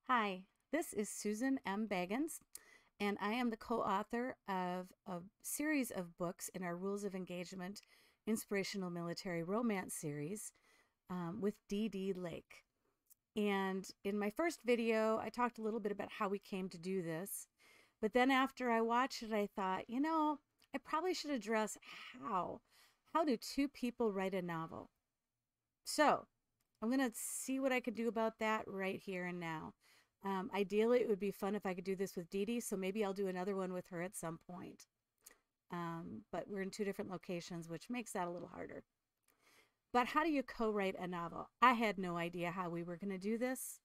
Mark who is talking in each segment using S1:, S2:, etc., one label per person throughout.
S1: Hi, this is Susan M. Baggins, and I am the co-author of a series of books in our Rules of Engagement Inspirational Military Romance series with Dee Dee Lake. And in my first video, I talked a little bit about how we came to do this. But then after I watched it, I thought, I probably should address how. How do two people write a novel? So I'm going to see what I could do about that right here and now. Ideally, it would be fun if I could do this with Dee Dee, so maybe I'll do another one with her at some point. But we're in two different locations, which makes that a little harder. But how do you co-write a novel? I had no idea how we were going to do this.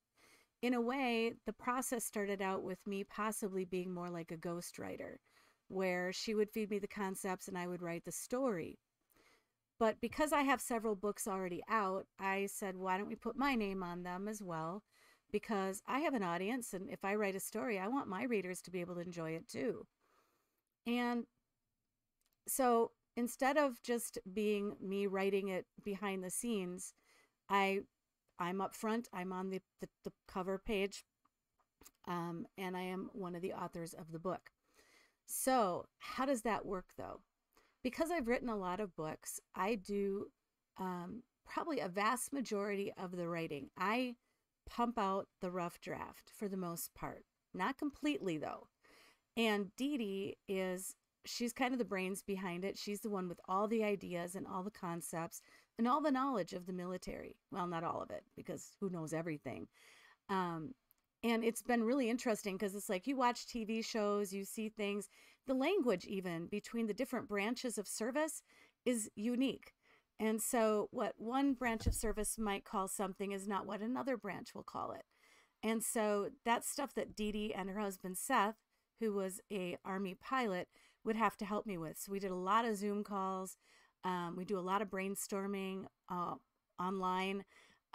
S1: In a way, the process started out with me possibly being more like a ghostwriter, where she would feed me the concepts and I would write the story. But because I have several books already out, I said, why don't we put my name on them as well? Because I have an audience, and if I write a story, I want my readers to be able to enjoy it too. And so instead of just being me writing it behind the scenes, I'm up front, I'm on the cover page, and I am one of the authors of the book. So how does that work though? Because I've written a lot of books, I do probably a vast majority of the writing. I pump out the rough draft for the most part. Not completely, though. And Dee Dee she's kind of the brains behind it. She's the one with all the ideas and all the concepts and all the knowledge of the military. Well, not all of it, because who knows everything. Um, and it's been really interesting because it's like you watch TV shows, you see things, the language even between the different branches of service is unique. And so what one branch of service might call something is not what another branch will call it. And so that's stuff that Dee Dee and her husband Seth, who was a Army pilot, would have to help me with. So we did a lot of Zoom calls. We do a lot of brainstorming online.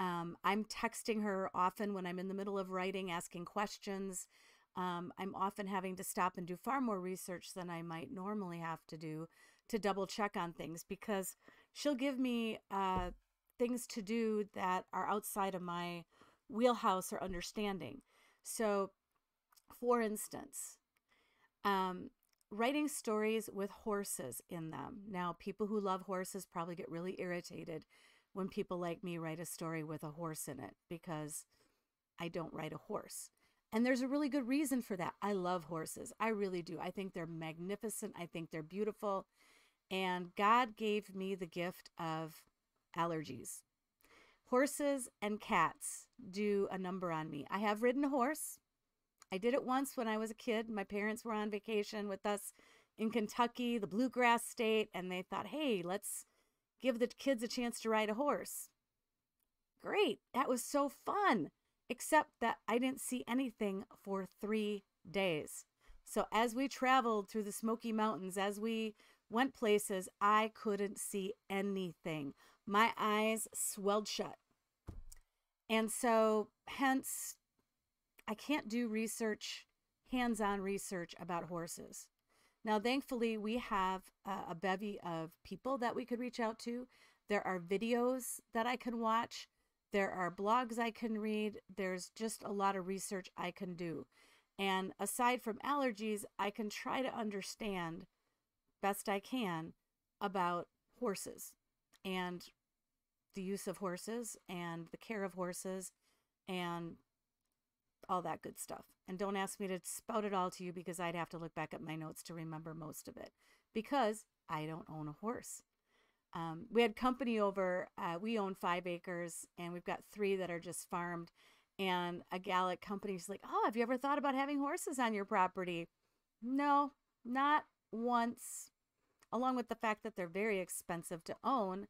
S1: I'm texting her often when I'm in the middle of writing, asking questions. I'm often having to stop and do far more research than I might normally have to do to double check on things because she'll give me things to do that are outside of my wheelhouse or understanding. So, for instance, writing stories with horses in them. Now, people who love horses probably get really irritated when people like me write a story with a horse in it because I don't write a horse. And there's a really good reason for that. I love horses. I really do. I think they're magnificent. I think they're beautiful. And God gave me the gift of allergies. Horses and cats do a number on me. I have ridden a horse. I did it once when I was a kid. My parents were on vacation with us in Kentucky, the bluegrass state, and they thought, hey, let's give the kids a chance to ride a horse. Great. That was so fun, except that I didn't see anything for 3 days. So as we traveled through the Smoky Mountains, as we went places, I couldn't see anything. My eyes swelled shut. And so, hence, I can't do research, hands-on research about horses. Now, thankfully, we have a bevy of people that we could reach out to. There are videos that I can watch. There are blogs I can read. There's just a lot of research I can do. And aside from allergies, I can try to understand best I can about horses and the use of horses and the care of horses and all that good stuff. And don't ask me to spout it all to you because I'd have to look back at my notes to remember most of it because I don't own a horse. We had company over. We own 5 acres and we've got 3 that are just farmed. And a gal at company's like, oh, have you ever thought about having horses on your property? No, not once. Along with the fact that they're very expensive to own,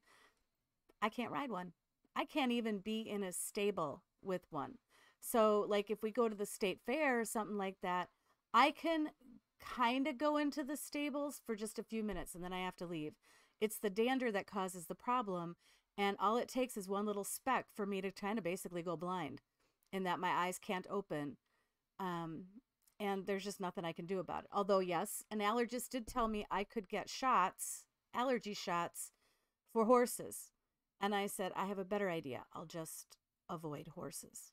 S1: I can't ride one. I can't even be in a stable with one. So, like, if we go to the state fair or something like that, I can kind of go into the stables for just a few minutes and then I have to leave. It's the dander that causes the problem. And all it takes is one little speck for me to kind of basically go blind in that my eyes can't open. And there's just nothing I can do about it. Although, yes, an allergist did tell me I could get shots, allergy shots for horses. And I said, I have a better idea. I'll just avoid horses.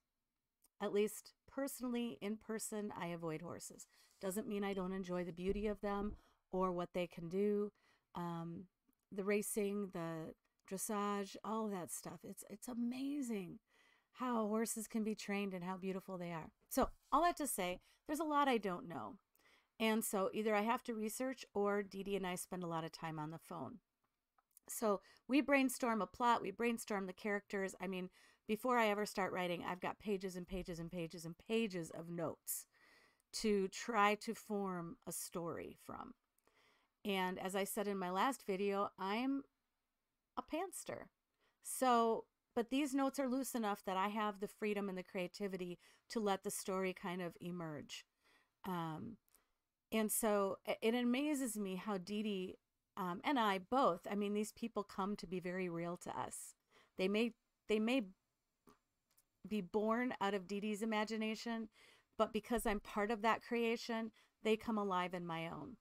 S1: At least personally, in person, I avoid horses. Doesn't mean I don't enjoy the beauty of them or what they can do. Um, the racing, the dressage, all of that stuff. It's amazing how horses can be trained and how beautiful they are. So all that to say, there's a lot I don't know. And so either I have to research or Dee Dee and I spend a lot of time on the phone. So we brainstorm a plot, we brainstorm the characters. I mean, before I ever start writing, I've got pages and pages and pages and pages of notes to try to form a story from. And as I said in my last video, I'm a pantster. So, but these notes are loose enough that I have the freedom and the creativity to let the story kind of emerge. And so it amazes me how Dee Dee and I both, I mean, these people come to be very real to us. They may be born out of Dee Dee's imagination, but because I'm part of that creation, they come alive in my own.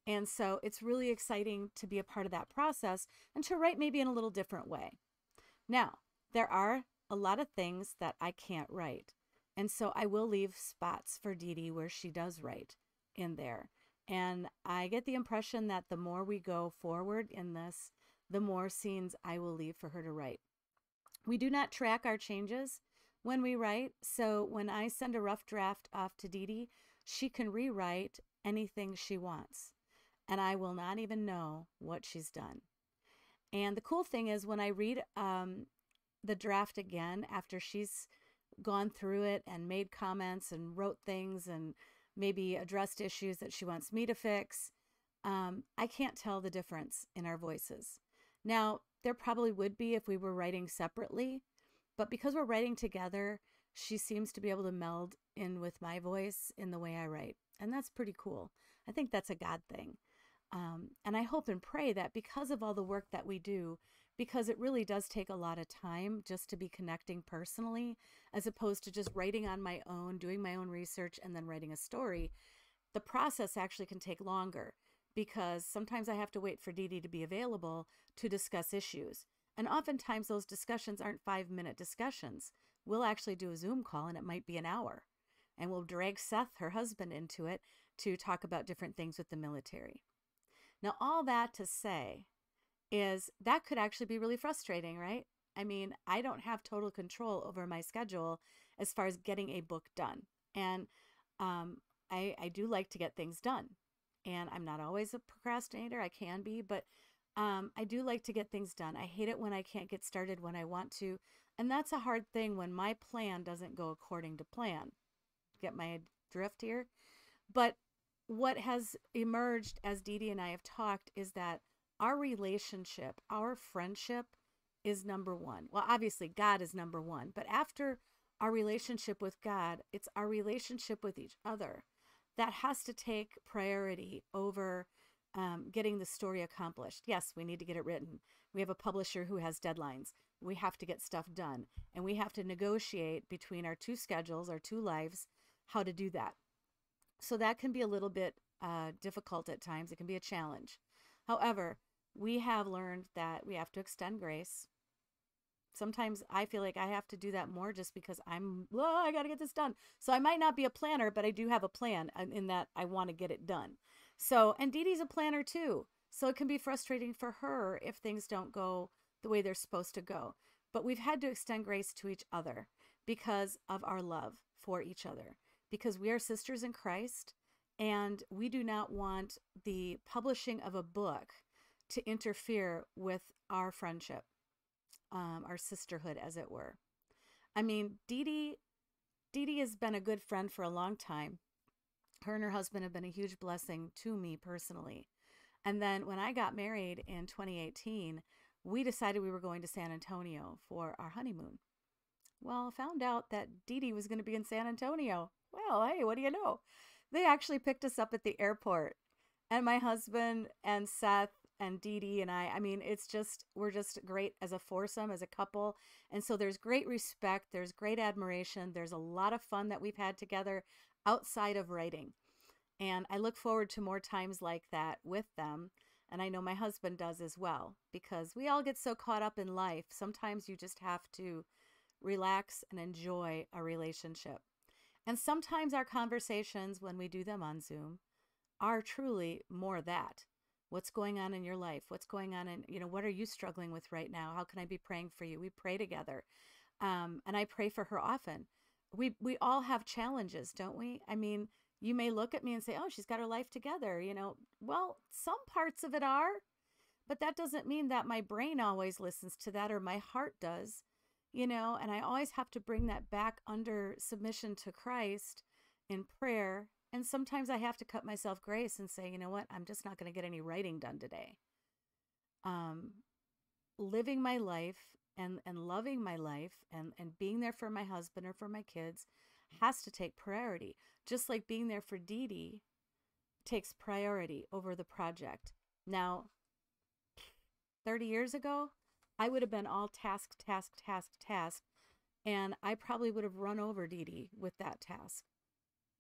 S1: And so it's really exciting to be a part of that process and to write maybe in a little different way. Now, there are a lot of things that I can't write. And so I will leave spots for Dee Dee where she does write in there. And I get the impression that the more we go forward in this, the more scenes I will leave for her to write. We do not track our changes when we write. So when I send a rough draft off to Dee Dee, she can rewrite anything she wants. And I will not even know what she's done. And the cool thing is when I read the draft again after she's gone through it and made comments and wrote things and maybe addressed issues that she wants me to fix, I can't tell the difference in our voices. Now, there probably would be if we were writing separately, but because we're writing together, she seems to be able to meld in with my voice in the way I write. And that's pretty cool. I think that's a God thing. And I hope and pray that because of all the work that we do, because it really does take a lot of time just to be connecting personally, as opposed to just writing on my own, doing my own research, and then writing a story, the process actually can take longer because sometimes I have to wait for Dee Dee to be available to discuss issues. And oftentimes those discussions aren't 5-minute discussions. We'll actually do a Zoom call and it might be an hour. And we'll drag Seth, her husband, into it to talk about different things with the military. Now, all that to say is that could actually be really frustrating, right? I mean, I don't have total control over my schedule as far as getting a book done. And I do like to get things done. And I'm not always a procrastinator. I can be, but I do like to get things done. I hate it when I can't get started when I want to. And that's a hard thing when my plan doesn't go according to plan. Get my drift here? But what has emerged as Dee Dee and I have talked is that our relationship, our friendship is number one. Well, obviously God is number one, but after our relationship with God, it's our relationship with each other that has to take priority over getting the story accomplished. Yes, we need to get it written. We have a publisher who has deadlines. We have to get stuff done, and we have to negotiate between our two schedules, our two lives, how to do that. So that can be a little bit difficult at times. It can be a challenge. However, we have learned that we have to extend grace. Sometimes I feel like I have to do that more just because I got to get this done. So I might not be a planner, but I do have a plan in that I want to get it done. So, and Dee Dee's a planner too. So it can be frustrating for her if things don't go the way they're supposed to go. But we've had to extend grace to each other because of our love for each other. Because we are sisters in Christ, and we do not want the publishing of a book to interfere with our friendship, our sisterhood, as it were. I mean, Dee Dee has been a good friend for a long time. Her and her husband have been a huge blessing to me personally. And then when I got married in 2018, we decided we were going to San Antonio for our honeymoon. Well, I found out that Dee Dee was going to be in San Antonio. Well, hey, what do you know? They actually picked us up at the airport. And my husband and Seth and Dee Dee and I mean, we're just great as a foursome, as a couple. And so there's great respect. There's great admiration. There's a lot of fun that we've had together outside of writing. And I look forward to more times like that with them. And I know my husband does as well, because we all get so caught up in life. Sometimes you just have to relax and enjoy a relationship. And sometimes our conversations, when we do them on Zoom, are truly more that. What's going on in your life? What's going on in, what are you struggling with right now? How can I be praying for you? We pray together. And I pray for her often. We all have challenges, don't we? I mean, you may look at me and say, "Oh, she's got her life together." Well, some parts of it are, but that doesn't mean that my brain always listens to that or my heart does. And I always have to bring that back under submission to Christ in prayer. And sometimes I have to cut myself grace and say, you know what? I'm just not going to get any writing done today. Um, Living my life and loving my life and being there for my husband or for my kids has to take priority. Just like being there for Dee Dee takes priority over the project. Now, 30 years ago, I would have been all task, task, task, task, and I probably would have run over Dee Dee with that task.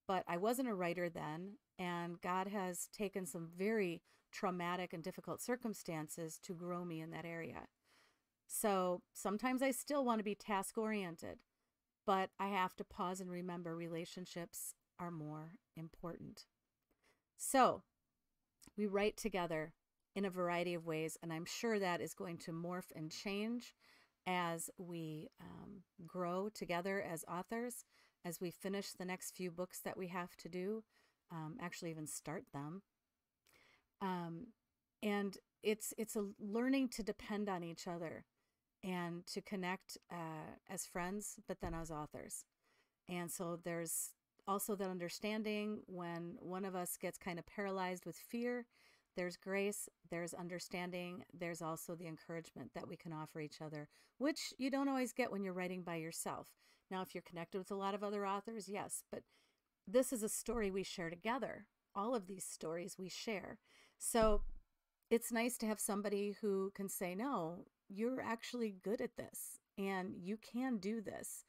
S1: But I wasn't a writer then, and God has taken some very traumatic and difficult circumstances to grow me in that area. So sometimes I still want to be task oriented, but I have to pause and remember relationships are more important. So we write together in a variety of ways, and I'm sure that is going to morph and change as we grow together as authors, as we finish the next few books that we have to do, actually even start them. And it's a learning to depend on each other and to connect as friends, but then as authors. And so there's also that understanding when one of us gets kind of paralyzed with fear, there's grace, there's understanding, there's also the encouragement that we can offer each other, which you don't always get when you're writing by yourself. Now, if you're connected with a lot of other authors, yes, but this is a story we share together. All of these stories we share. So it's nice to have somebody who can say, no, you're actually good at this and you can do this.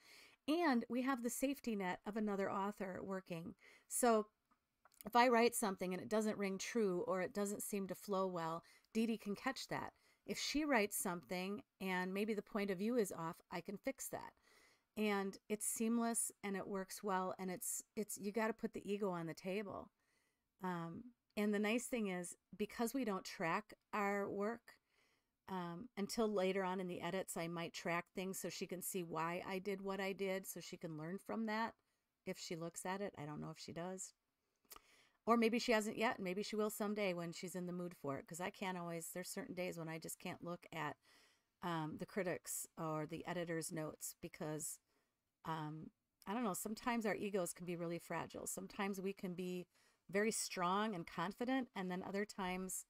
S1: And we have the safety net of another author working. So if I write something and it doesn't ring true or it doesn't seem to flow well, Dee Dee can catch that. If she writes something and maybe the point of view is off, I can fix that. And it's seamless and it works well. And it's you got to put the ego on the table. And the nice thing is, because we don't track our work, until later on in the edits, I might track things so she can see why I did what I did, so she can learn from that if she looks at it. I don't know if she does. Or maybe she hasn't yet. Maybe she will someday when she's in the mood for it. Because I can't always, there's certain days when I just can't look at the critics or the editor's notes because, I don't know, sometimes our egos can be really fragile. Sometimes we can be very strong and confident, and then other times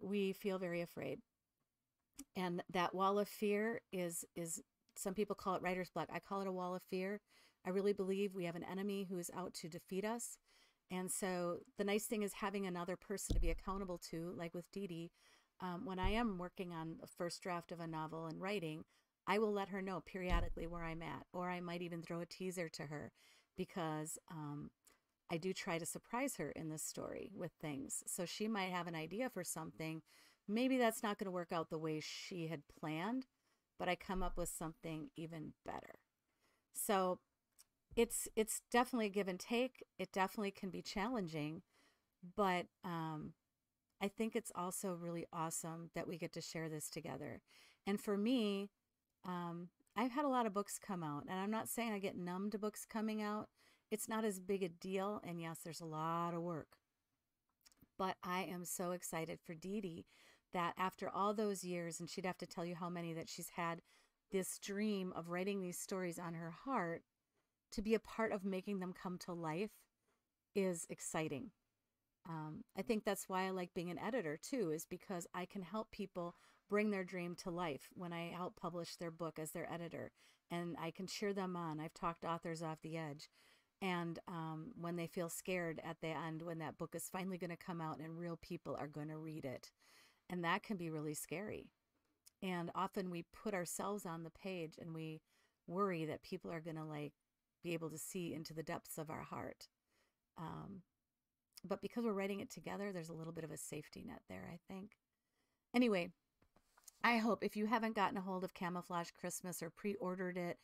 S1: we feel very afraid. And that wall of fear is some people call it writer's block. I call it a wall of fear. I really believe we have an enemy who is out to defeat us. And so the nice thing is having another person to be accountable to, like with Dee Dee. When I am working on a first draft of a novel and writing, I will let her know periodically where I'm at, or I might even throw a teaser to her because I do try to surprise her in this story with things. So she might have an idea for something. Maybe that's not going to work out the way she had planned, but I come up with something even better. So it's definitely a give and take. It definitely can be challenging, but I think it's also really awesome that we get to share this together. And for me, I've had a lot of books come out, and I'm not saying I get numb to books coming out. It's not as big a deal, and yes, there's a lot of work. But I am so excited for Dee Dee that after all those years, and she'd have to tell you how many that she's had this dream of writing these stories on her heart, to be a part of making them come to life is exciting. I think that's why I like being an editor too, is because I can help people bring their dream to life when I help publish their book as their editor, and I can cheer them on. I've talked authors off the edge. And when they feel scared at the end, when that book is finally going to come out and real people are going to read it. And that can be really scary. And often we put ourselves on the page and we worry that people are going to be able to see into the depths of our heart. But because we're writing it together, there's a little bit of a safety net there, I think. Anyway, I hope if you haven't gotten a hold of Camouflage Christmas or pre-ordered it,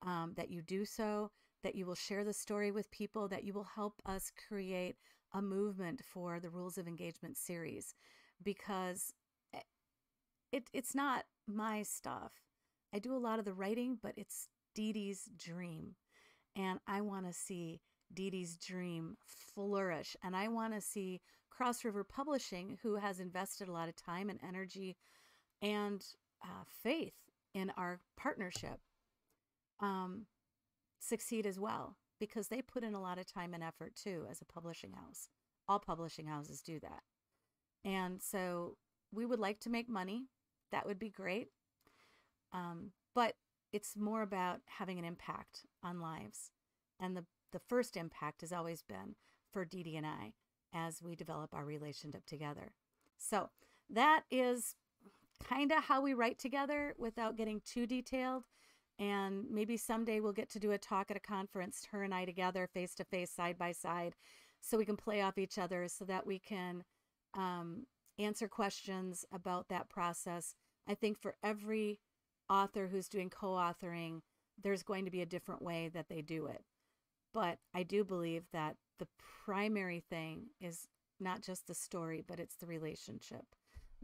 S1: that you do so. that you will share the story with people, that you will help us create a movement for the Rules of Engagement series, because it's not my stuff. I do a lot of the writing, but it's Dee Dee's dream. And I want to see Dee Dee's dream flourish. And I want to see Cross River Publishing, who has invested a lot of time and energy and faith in our partnership, succeed as well, because they put in a lot of time and effort too as a publishing house. All publishing houses do that. And so we would like to make money. That would be great. But it's more about having an impact on lives. And the first impact has always been for Dee Dee and I as we develop our relationship together. So that is kind of how we write together without getting too detailed. And maybe someday we'll get to do a talk at a conference, her and I together, face to face, side by side, so we can play off each other, so that we can answer questions about that process. I think for every author who's doing co-authoring, there's going to be a different way that they do it. But I do believe that the primary thing is not just the story, but it's the relationship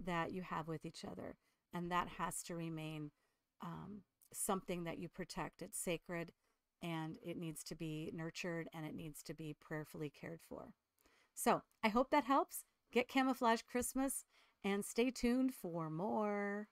S1: that you have with each other. And that has to remain something that you protect. It's sacred, and it needs to be nurtured, and it needs to be prayerfully cared for. So I hope that helps. Get Camouflage Christmas and stay tuned for more.